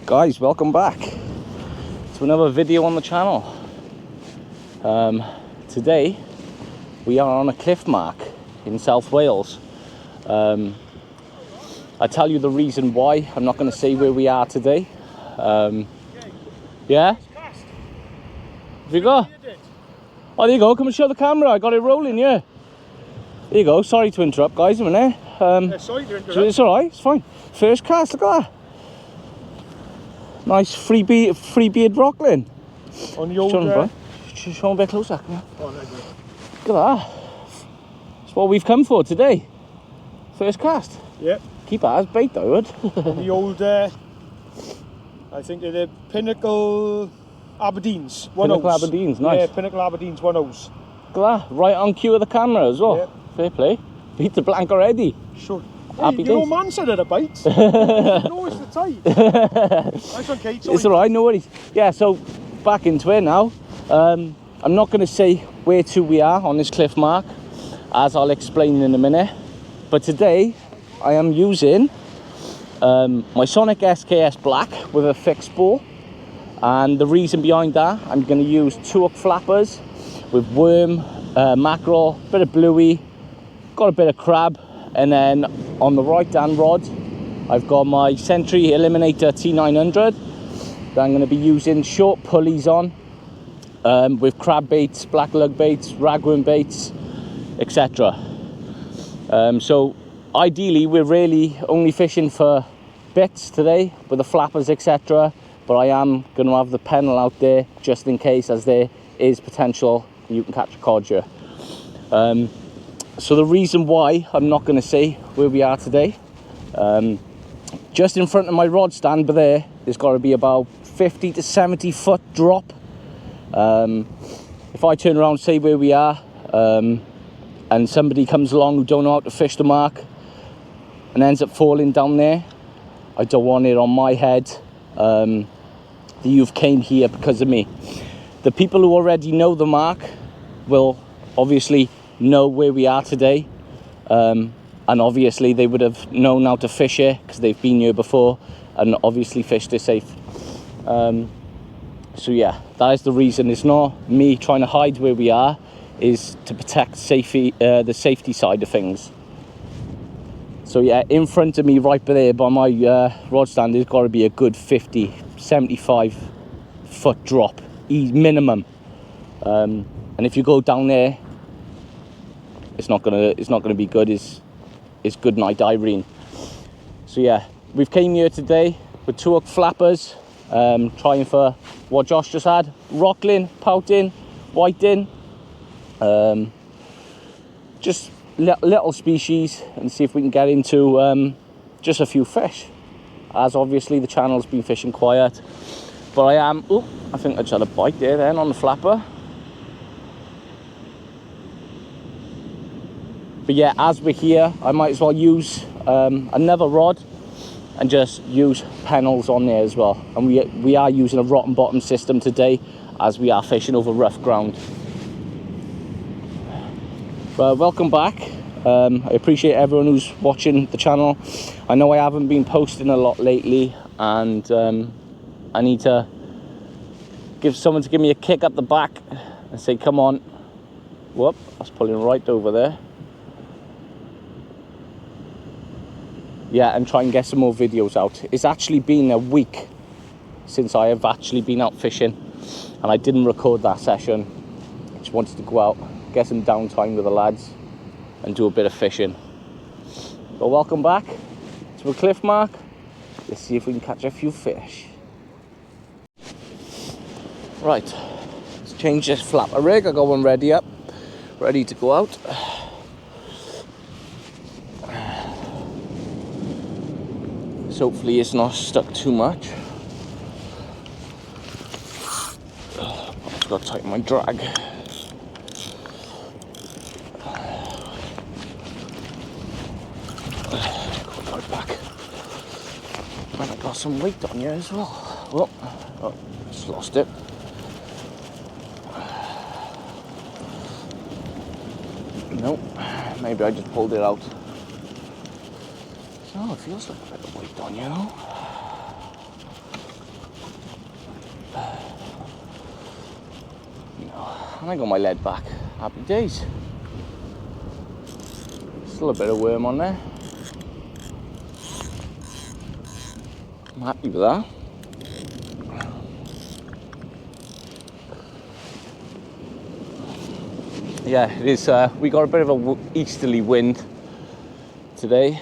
Guys, welcome back to another video on the channel. Today we are on a cliff mark in South Wales. I tell you the reason why. I'm not going to say where we are today. Yeah? There you go. Oh, there you go. Come and show the camera. I got it rolling, yeah. There you go. Sorry to interrupt, guys, a minute. Sorry to interrupt. It's alright, it's fine. First cast, look at that. Nice freebie rockling. On the old... Show a bit closer. Yeah. Oh, there you go. Look at that. That's what we've come for today. First cast. Yep. Keep that as bait, I would. On the old... I think they're the Pinnacle Aberdeens. Pinnacle Aberdeens, nice. Yeah, Pinnacle Aberdeens 1.0s. Look at that. Right on cue with the camera as well. Yep. Fair play. Beat the blank already. Sure. Happy Hey, days. your man said it a bite. No, it's the tide. Nice one, Kate. It's alright, no worries. Yeah, so back into it now. I'm not going to say where to we are on this cliff mark, as I'll explain in a minute. But today I am using my Sonic SKS Black with a fixed bore. And the reason behind that, I'm going to use 2 hook flappers with worm, mackerel, bit of bluey, got a bit of crab. And then on the right hand rod, I've got my Sentry Eliminator T900 that I'm going to be using short pulleys on with crab baits, black lug baits, ragworm baits, etc. So ideally we're really only fishing for bits today with the flappers, etc. But I am going to have the pennel out there just in case, as there is potential you can catch a codger. So the reason why I'm not going to say where we are today, just in front of my rod stand there's got to be about 50 to 70 foot drop. If I turn around and say where we are, and somebody comes along who don't know how to fish the mark and ends up falling down there, I don't want it on my head that you've came here because of me. The people who already know the mark will obviously know where we are today, and obviously they would have known how to fish here because they've been here before and obviously fished it safe. So yeah, that is the reason. It's not me trying to hide where we are, is to protect safety, the safety side of things. So yeah, in front of me right there by my rod stand, there's got to be a good 50, 75 foot drop minimum, and if you go down there, it's not gonna be good. It's good night, Irene. So yeah, we've came here today with 2 hook flappers, trying for what Josh just had: rockling, pouting, whiting, just little species, and see if we can get into just a few fish, as obviously the channel's been fishing quiet. But I think I just had a bite there then on the flapper. But yeah, as we're here, I might as well use another rod and just use pennels on there as well. And we are using a rotten bottom system today, as we are fishing over rough ground. But welcome back. I appreciate everyone who's watching the channel. I know I haven't been posting a lot lately, and I need to give someone to give me a kick up the back and say, come on. Whoop, that's pulling right over there. Yeah, and try and get some more videos out. It's actually been a week since I have actually been out fishing, and I didn't record that session. I just wanted to go out, get some downtime with the lads and do a bit of fishing. But welcome back to a cliff mark. Let's see if we can catch a few fish. Right, let's change this flapper rig. I got one ready up, ready to go out. So hopefully it's not stuck too much. I've got to tighten my drag. Right back. And I got some weight on here as well. Oh, just lost it. Nope, maybe I just pulled it out. Oh, it feels like a bit of weight on you. And I got my lead back. Happy days. Still a bit of worm on there. I'm happy with that. Yeah, it is. We got a bit of a easterly wind today.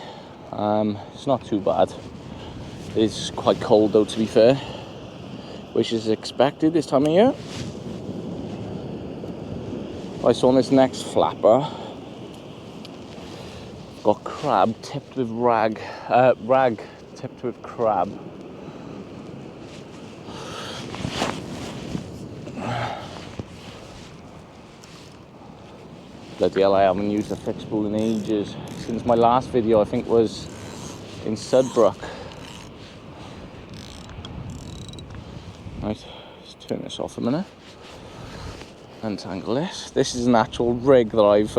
It's not too bad. It's quite cold though, to be fair, which is expected this time of year. I saw on this next flapper, got crab tipped with rag tipped with crab. Bloody hell, I haven't used a fixed spool in ages. Since my last video, I think, was in Sudbrook. Right, let's turn this off a minute. Untangle this. This is an actual rig that I've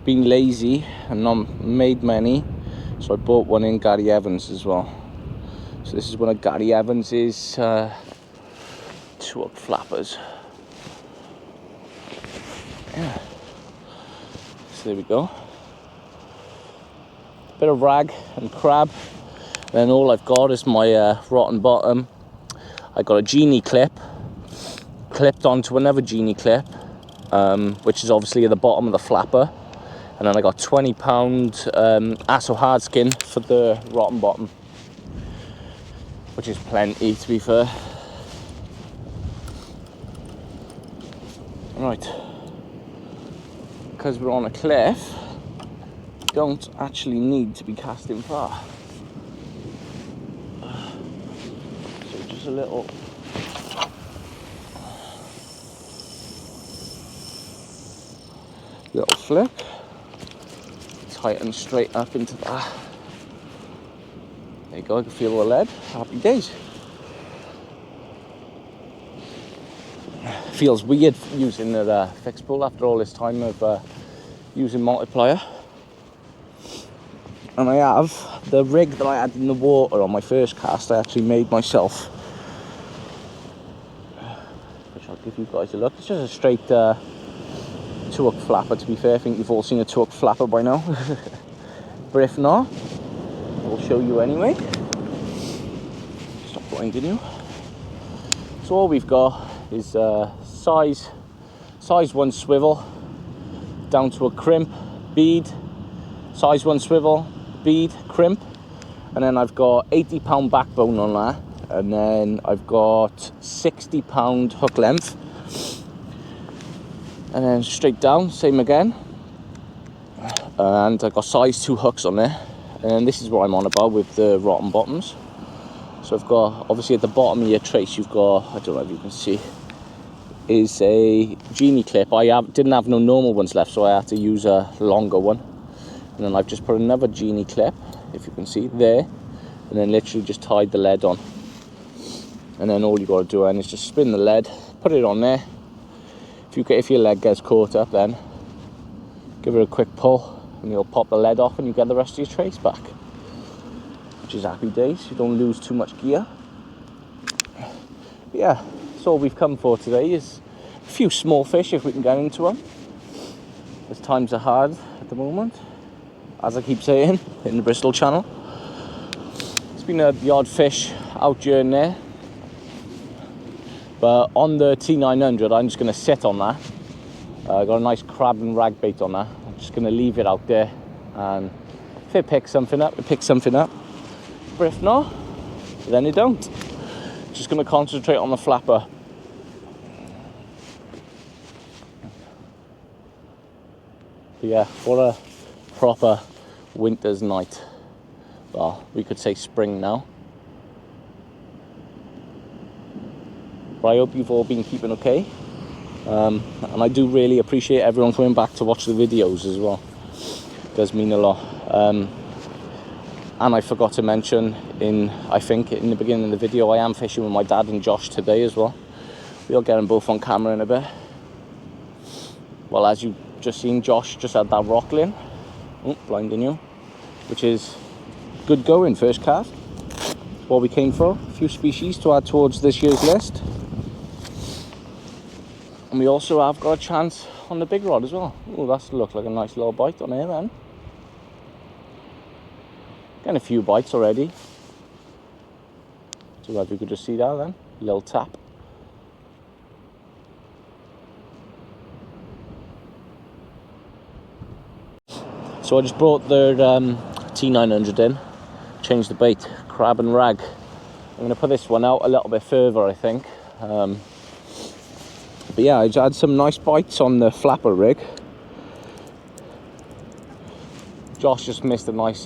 been lazy and not made many. So I bought one in Gary Evans as well. So this is one of Gary Evans's 2-up flappers. Yeah. So there we go. Bit of rag and crab. Then all I've got is my rotten bottom. I got a genie clip clipped onto another genie clip, which is obviously at the bottom of the flapper. And then I got £20 Asso hard skin for the rotten bottom, which is plenty, to be fair. Right. Because we're on a cliff, we don't actually need to be casting far. So just a little flick, tighten straight up into that. There you go, I can feel the lead. Happy days. Feels weird using the fixed spool after all this time of using multiplier. And I have the rig that I had in the water on my first cast, I actually made myself, which I'll give you guys a look. It's just a straight 2-up flapper, to be fair. I think you've all seen a 2-up flapper by now. But if not, I'll show you anyway. Stop blinding you. So all we've got is size 1 swivel down to a crimp bead, size 1 swivel bead crimp, and then I've got £80 backbone on that, and then I've got £60 hook length, and then straight down same again, and I've got size 2 hooks on there. And this is what I'm on about with the rotten bottoms. So I've got, obviously at the bottom of your trace, you've got, I don't know if you can see, is a genie clip. I didn't have no normal ones left, so I had to use a longer one. And then I've just put another genie clip, if you can see, there. And then literally just tied the lead on. And then all you got to do then is just spin the lead, put it on there. If your leg gets caught up, then give it a quick pull, and you'll pop the lead off and you get the rest of your trace back. Which is happy days, you don't lose too much gear. But yeah, that's all we've come for today, is a few small fish if we can get into them. As times are hard at the moment, as I keep saying in the Bristol channel. It's been the odd fish out during there. But on the T900, I'm just going to sit on that. I got a nice crab and rag bait on that. I'm just going to leave it out there, and if it picks something up, it picks something up. But if not, then it don't. Just going to concentrate on the flapper. But yeah, what a proper winter's night. Well, we could say spring now. But I hope you've all been keeping okay. And I do really appreciate everyone coming back to watch the videos as well. It does mean a lot. And I forgot to mention, I think in the beginning of the video, I am fishing with my dad and Josh today as well. We'll get them both on camera in a bit. Well, as you've just seen, Josh just had that rockling. Oh, blinding you. Which is good going, first cast. That's what we came for. A few species to add towards this year's list. And we also have got a chance on the big rod as well. Oh, that's looked like a nice little bite on here then. Getting a few bites already. So if you could just see that then, a little tap. So I just brought their T900 in, changed the bait, crab and rag. I'm going to put this one out a little bit further, I think. But yeah, I had some nice bites on the flapper rig. Josh just missed a nice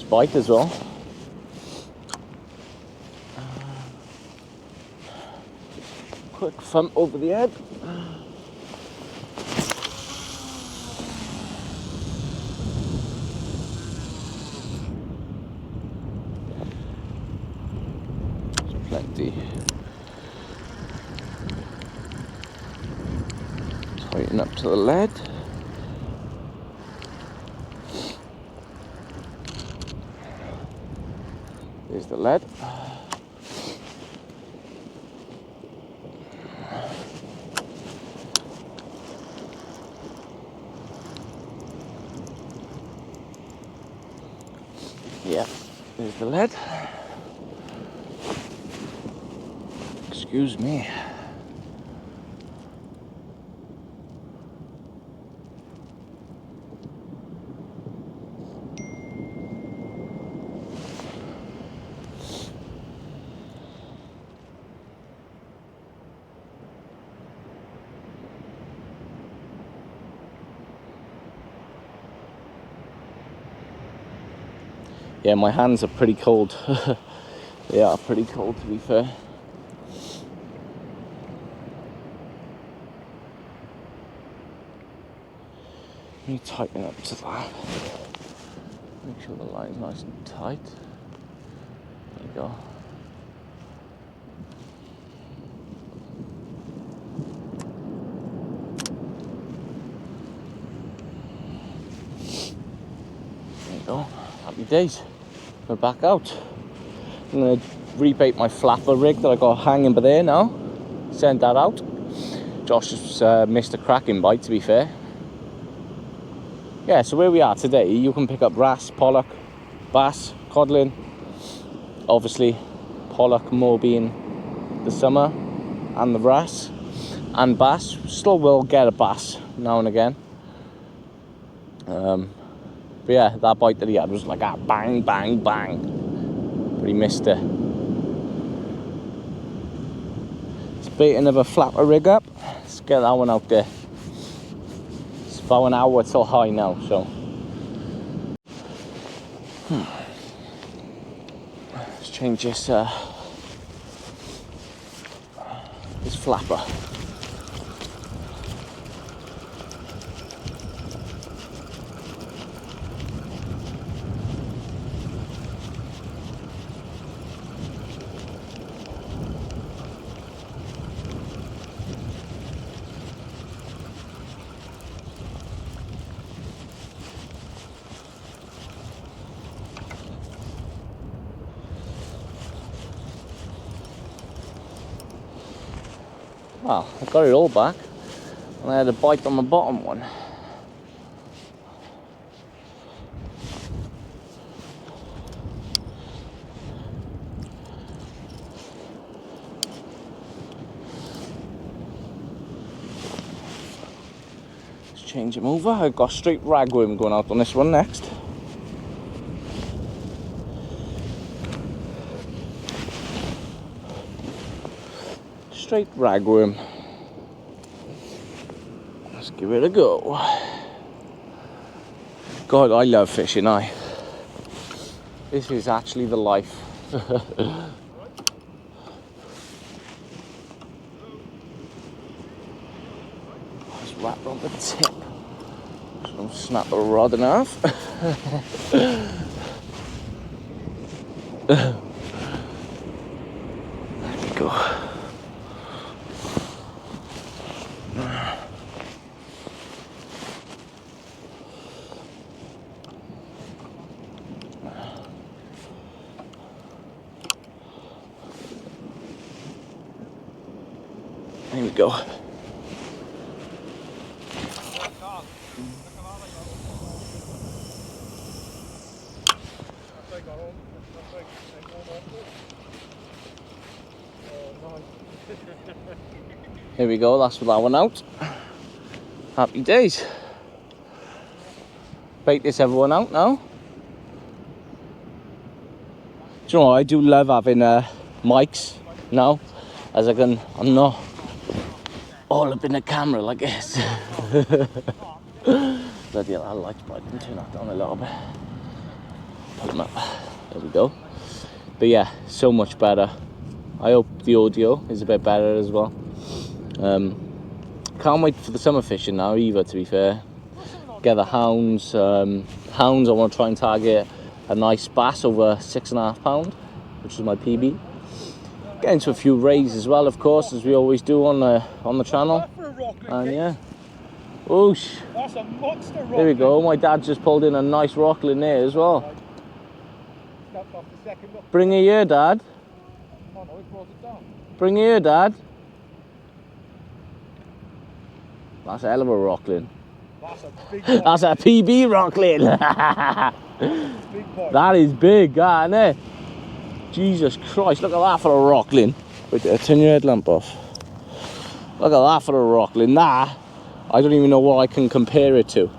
bite as well. Quick thump over the head. Plenty. Tighten up to the lead. There's the lead. Yeah, there's the lead. Excuse me. Yeah, my hands are pretty cold. They are pretty cold, to be fair. Let me tighten up to that. Make sure the line's nice and tight. There you go. There you go. Happy days. We're back out. I'm going to rebait my flapper rig that I got hanging by there now. Send that out. Josh just missed a cracking bite, to be fair. Yeah, so where we are today, you can pick up wrasse, pollock, bass, codlin. Obviously, pollock more being the summer, and the wrasse, and bass. Still will get a bass now and again. But yeah, that bite that he had was like a bang, bang, bang. But he missed it. Let's bait another flapper rig up. Let's get that one out there. It's about an hour till high now, so. Let's change this flapper. Well, I got it all back, and I had a bite on the bottom one. Let's change him over. I've got straight ragworm going out on this one next. Straight ragworm. Let's give it a go. God, I love fishing, This is actually the life. Just wrap around the tip. Just don't snap the rod in half. There we go. There we go. Here we go, that's that one out. Happy days. Bait this everyone out now. Do you know what, I do love having mics now, as I'm not all up in the camera like this. Bloody hell, that light's bright. I can turn that down a little bit. Put them up. There we go. But yeah, so much better. I hope the audio is a bit better as well. Can't wait for the summer fishing now either, to be fair. Get the hounds. Hounds, I want to try and target a nice bass over 6.5 pound, which is my PB. Get into a few rays as well, of course, as we always do on the channel. And yeah. Whoosh. That's a monster rock. There we go. My dad just pulled in a nice rockling there as well. Bring her here, Dad. Oh no, he brought it down. Bring her here, Dad. That's a hell of a rockling. That's a big one. That's a PB rockling. Big boy. That is big, isn't it? Jesus Christ, look at that for a rockling. Wait there, turn your headlamp off. Look at that for a rockling. That, I don't even know what I can compare it to.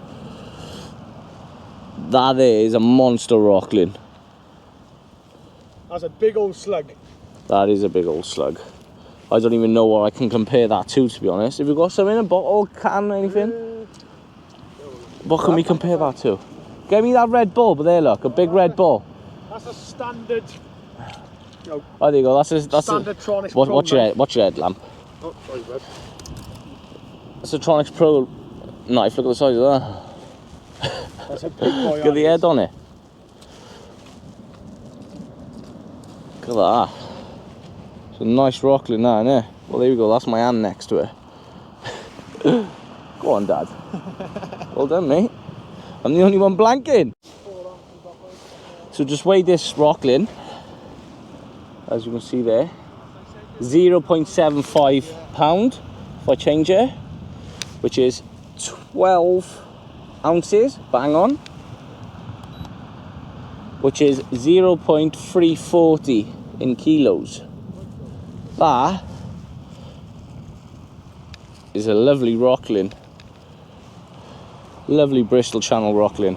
That is a monster rockling. That's a big old slug. That is a big old slug. I don't even know what I can compare that to be honest. Have you got some in a bottle, can, anything? What can we compare that to? Get me that red bulb there, look, a big red bulb. That's a standard. Oh, there you go. That's standard Tronics Pro. Pro. What's your headlamp? Oh, sorry, bud. That's a Tronics Pro knife. Look at the size of that. That's a big boy. Look at the head on it. Look at that. It's a nice rockling, that, isn't it? Well, there we go. That's my hand next to it. Go on, Dad. Well done, mate. I'm the only one blanking. So just weigh this rockling, as you can see there. 0.75 pound if I change it, which is 12 ounces, bang on, which is 0.340 in kilos. That is a lovely rockling, lovely Bristol Channel rockling.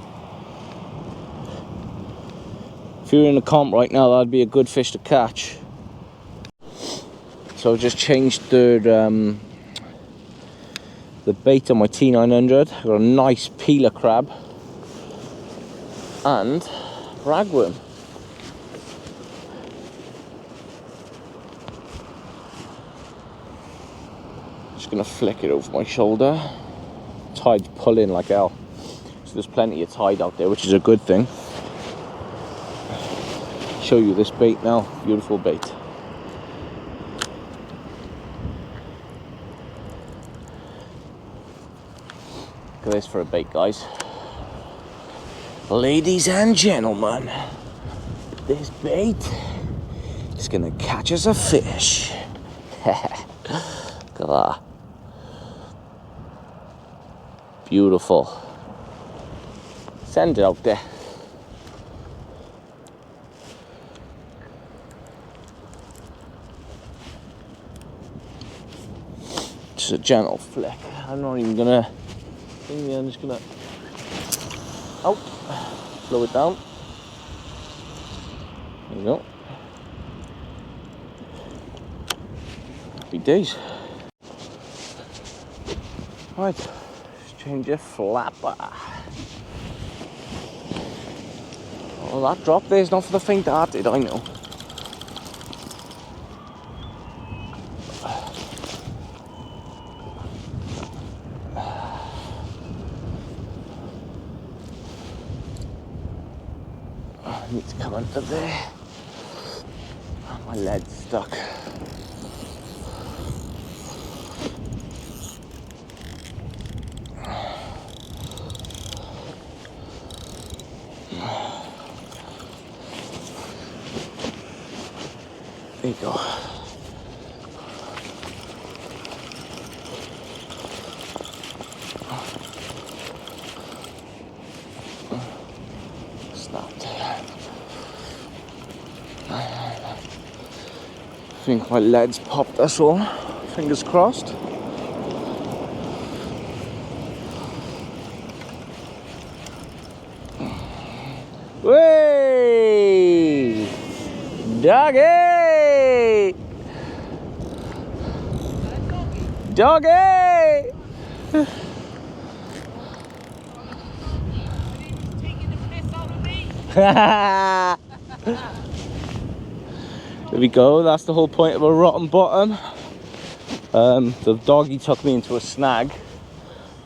If you're in a comp right now, that'd be a good fish to catch. So I've just changed the bait on my T900. I've got a nice peeler crab and ragworm. Just gonna flick it over my shoulder. Tide's pulling like hell, so there's plenty of tide out there, which is a good thing. Show you this bait now, beautiful bait. Look at this for a bait, guys. Ladies and gentlemen, this bait is gonna catch us a fish. Look at that. Beautiful. Send it out there. Just a gentle flick. I'm not even gonna. I'm just gonna. Oh, slow it down. There you go. Happy days. Right, let's change your flapper. Oh, that drop there is not for the faint-hearted, I know. I need to come under there. Oh, my lead's stuck. There you go. Snapped. I think my legs popped, that's all. Fingers crossed. Way! Doggy! Doggy! There we go, that's the whole point of a rotten bottom. The doggy took me into a snag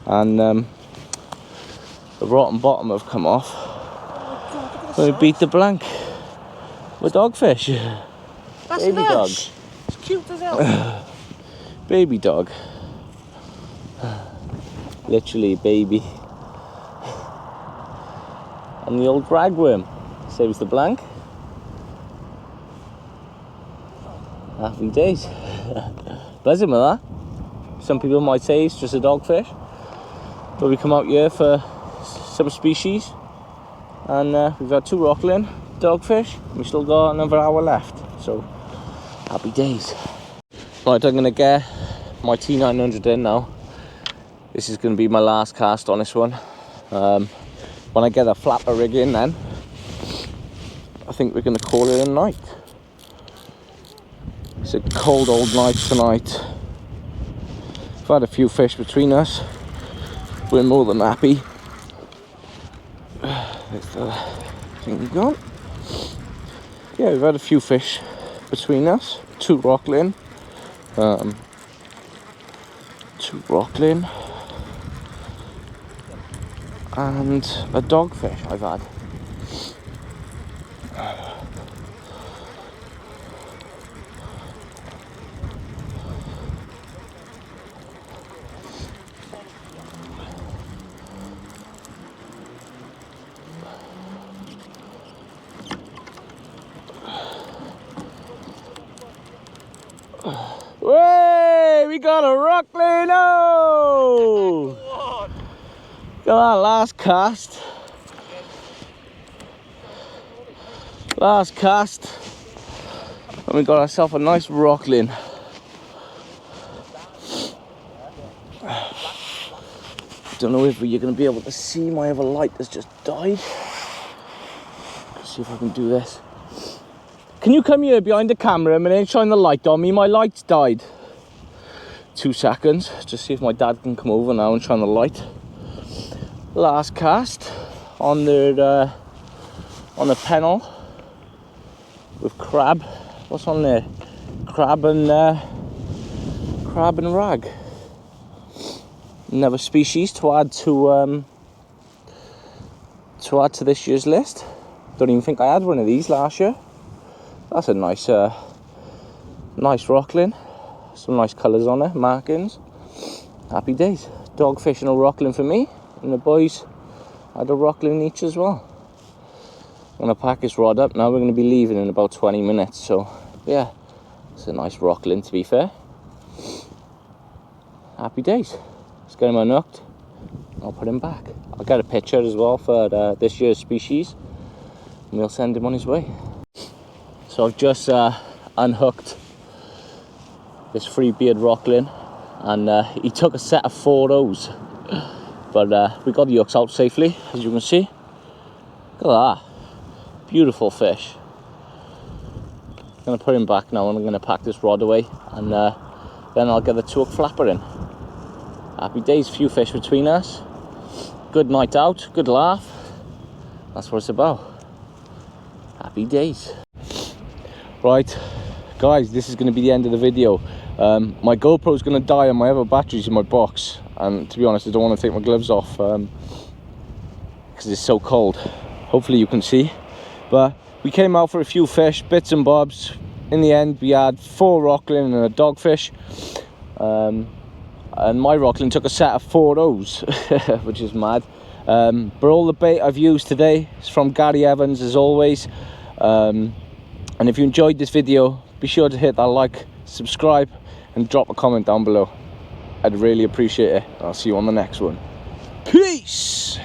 and the rotten bottom have come off. We beat the blank with dogfish. That's baby nice. Dog. It's cute as hell. Baby dog. Literally baby. And the old ragworm saves the blank. Happy days. Buzzing with that. Some people might say it's just a dogfish, but we come out here for some species, and we've had 2 rockling dogfish. We still got another hour left, so happy days. Right, I'm gonna get my T900 in now. This is gonna be my last cast on this one. When I get a flapper rig in, then I think we're gonna call it a night. It's a cold old night tonight. We've had a few fish between us. We're more than happy. There's the thing gone. Yeah, we've had a few fish between us. 2 rockling. 2 rockling. And a dogfish I've had. Way, we got a rockling! Oh! Got our last cast. Last cast. And we got ourselves a nice rockling. Don't know if you're going to be able to see my other light that's just died. Let's see if I can do this. Can you come here behind the camera a minute and shine the light on me? My light's died. 2 seconds. Just see if my dad can come over now and shine the light. Last cast on the pennel with crab. What's on there? Crab and rag. Another species to add to this year's list. Don't even think I had one of these last year. That's a nice rockling. Some nice colours on it, markings. Happy days. Dogfish and a rockling for me, and the boys had a rockling each as well. I'm gonna pack this rod up now. We're gonna be leaving in about 20 minutes, so yeah, it's a nice rockling to be fair. Happy days. Let's get him unhooked. I'll put him back. I'll get a picture as well for this year's species, and we'll send him on his way. So I've just unhooked this free beard rockling, and he took a set of 4 O's, but we got the hooks out safely, as you can see. Look at that, beautiful fish. I'm gonna put him back now, and I'm gonna pack this rod away, and then I'll get the 2-hook flapper in. Happy days, few fish between us. Good night out, good laugh. That's what it's about. Happy days. Right, guys, this is going to be the end of the video. My GoPro is going to die and my other batteries in my box, and to be honest I don't want to take my gloves off because it's so cold. Hopefully you can see, but we came out for a few fish, bits and bobs. In the end we had 4 rockling and a dogfish, and my rockling took a set of 4 O's which is mad. But all the bait I've used today is from Gary Evans, as always. And if you enjoyed this video, be sure to hit that like, subscribe, and drop a comment down below. I'd really appreciate it. I'll see you on the next one. Peace!